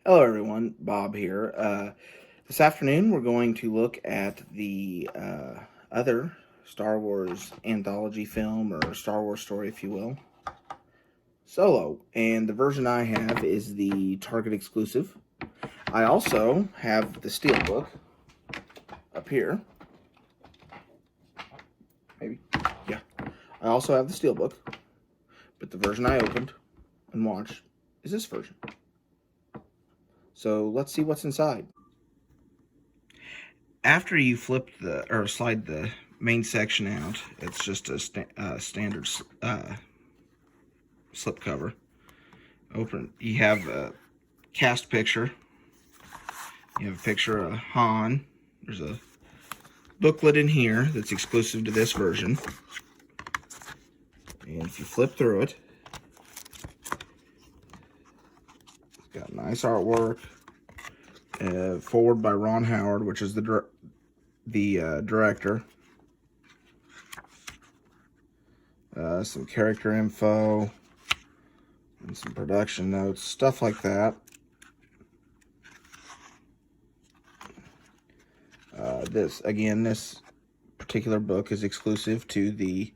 Hello everyone, Bob here. This afternoon we're going to look at the other Star Wars anthology film, or Star Wars story if you will, Solo. And the version I have is the Target exclusive. I also have the Steelbook up here. Maybe, yeah. I also have the Steelbook, but the version I opened and watched is this version. So let's see what's inside. After you flip or slide the main section out, it's just a standard slip cover. Open. You have a cast picture. You have a picture of Han. There's a booklet in here that's exclusive to this version. And if you flip through it, it's got nice artwork. Forward by Ron Howard, which is the director. Some character info and some production notes, stuff like that. This particular book is exclusive to the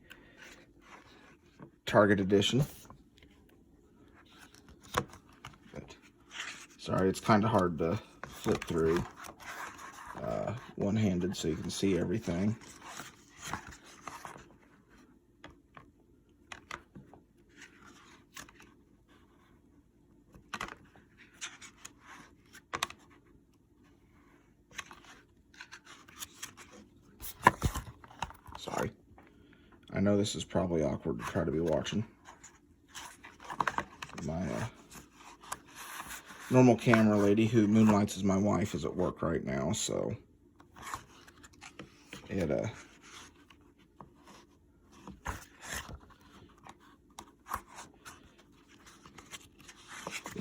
Target edition. But, sorry, it's kind of hard to flip through one-handed so you can see everything. Sorry. I know this is probably awkward to try to be watching. My normal camera lady, who moonlights as my wife, is at work right now, so it would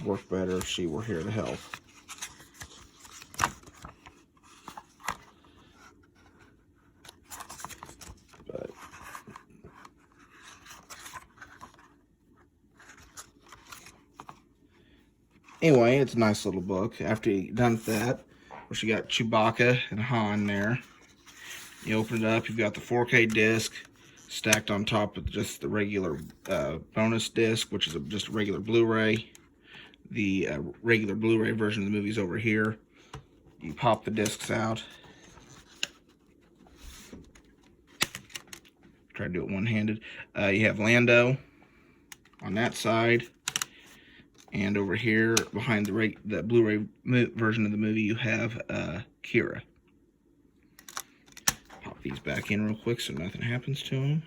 work better if she were here to help. But anyway, it's a nice little book. After you're done with that, of course, you got Chewbacca and Han there. You open it up, you've got the 4K disc stacked on top of just the regular bonus disc, which is just a regular Blu-ray. The regular Blu-ray version of the movie's over here. You pop the discs out. Try to do it one-handed. You have Lando on that side. And over here, behind the Blu-ray version of the movie, you have Kira. Pop these back in real quick so nothing happens to them.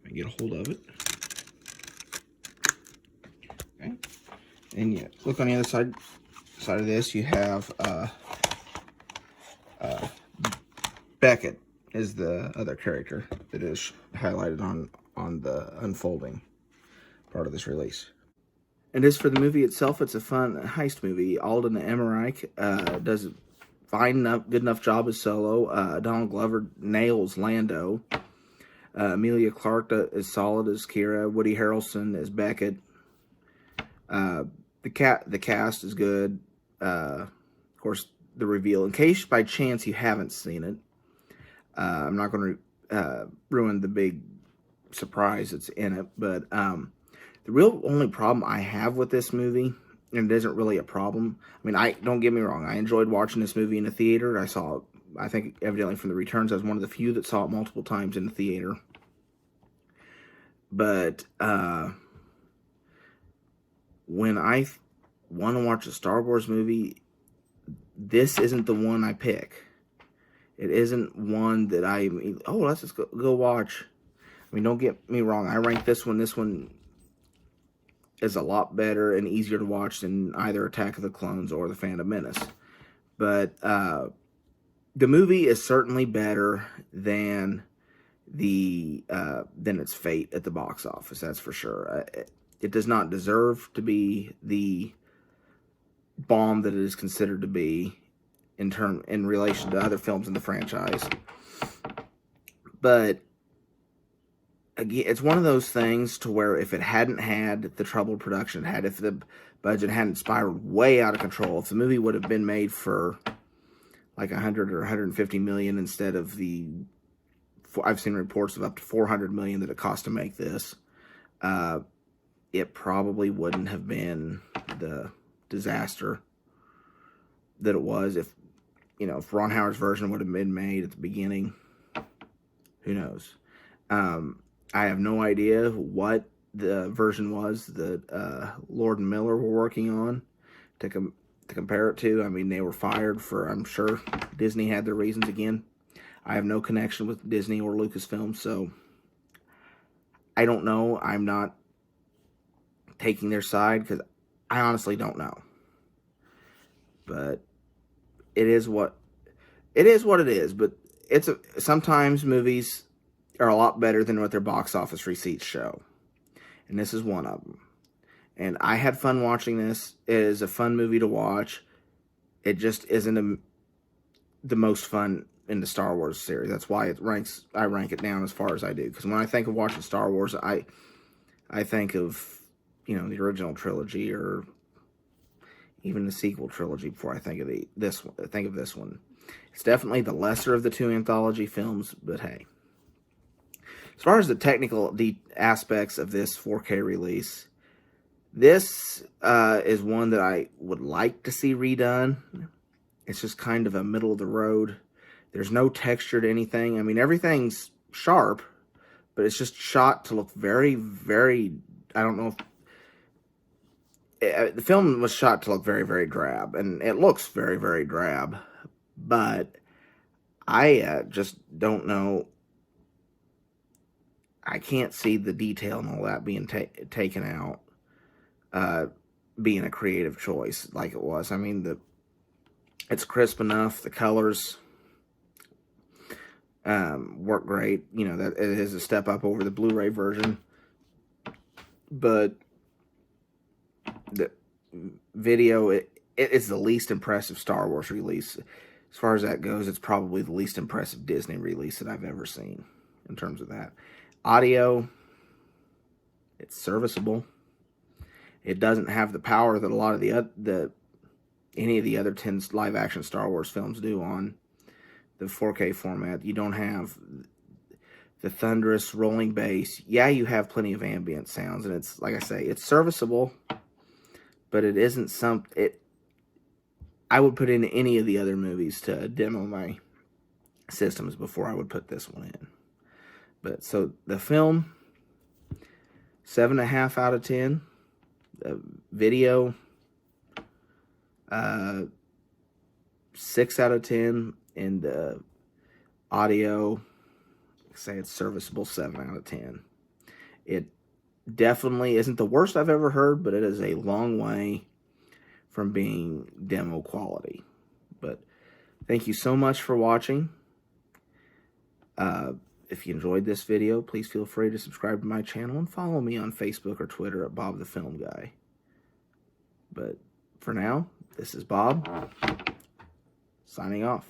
And get a hold of it. Okay. And you look on the other side of this, you have Beckett is the other character that is highlighted on the unfolding part of this release. And as for the movie itself, it's a fun heist movie. Alden Ehrenreich does a good enough job as Solo. Donald Glover nails Lando. Emilia Clarke is solid as Kira. Woody Harrelson as Beckett. The cast is good. Of course, the reveal. In case by chance you haven't seen it, I'm not going to ruin the big surprise that's in it, but the real only problem I have with this movie, and it isn't really a problem. I mean, don't get me wrong. I enjoyed watching this movie in a theater. I saw it, I think, evidently from the returns, I was one of the few that saw it multiple times in the theater. But when I want to watch a Star Wars movie, this isn't the one I pick. It isn't one that let's just go watch. I mean, don't get me wrong. I rank this one. This one is a lot better and easier to watch than either Attack of the Clones or The Phantom Menace. But the movie is certainly better than its fate at the box office. That's for sure. It does not deserve to be the bomb that it is considered to be in relation to other films in the franchise. But again, it's one of those things to where if it hadn't had the troubled production, if the budget hadn't spiraled way out of control, if the movie would have been made for like 100 or 150 million instead of I've seen reports of up to 400 million that it cost to make this, it probably wouldn't have been the disaster that it was. If Ron Howard's version would have been made at the beginning, who knows? I have no idea what the version was that Lord and Miller were working on to compare it to. I mean, they were fired for, I'm sure Disney had their reasons again. I have no connection with Disney or Lucasfilm, so I don't know. I'm not taking their side because I honestly don't know. But it is what it is. But sometimes movies are a lot better than what their box office receipts show. And this is one of them. And I had fun watching this. It is a fun movie to watch. It just isn't the most fun in the Star Wars series. That's why I rank it down as far as I do. Because when I think of watching Star Wars, I think of, the original trilogy or even the sequel trilogy before I think of this one. It's definitely the lesser of the two anthology films, but hey. As far as the technical aspects of this 4K release, this is one that I would like to see redone. It's just kind of a middle of the road. There's no texture to anything. I mean, everything's sharp, but it's just shot to look very, very, I don't know if the film was shot to look very, very drab, and it looks very, very drab, but I just don't know. I can't see the detail and all that being taken out, being a creative choice like it was. I mean, it's crisp enough. The colors work great. That it is a step up over the Blu-ray version, but the video, it is the least impressive Star Wars release. As far as that goes, it's probably the least impressive Disney release that I've ever seen in terms of that. Audio, it's serviceable. It doesn't have the power that a lot of any of the other 10 live-action Star Wars films do on the 4K format. You don't have the thunderous rolling bass. Yeah, you have plenty of ambient sounds, and it's, like I say, it's serviceable, but it isn't I would put in any of the other movies to demo my systems before I would put this one in. But, so, the film, 7.5 out of 10. The video, 6 out of 10. And the audio, say it's serviceable, 7 out of 10. It definitely isn't the worst I've ever heard, but it is a long way from being demo quality. But thank you so much for watching. If you enjoyed this video, please feel free to subscribe to my channel and follow me on Facebook or Twitter at Bob the Film Guy. But for now, this is Bob, signing off.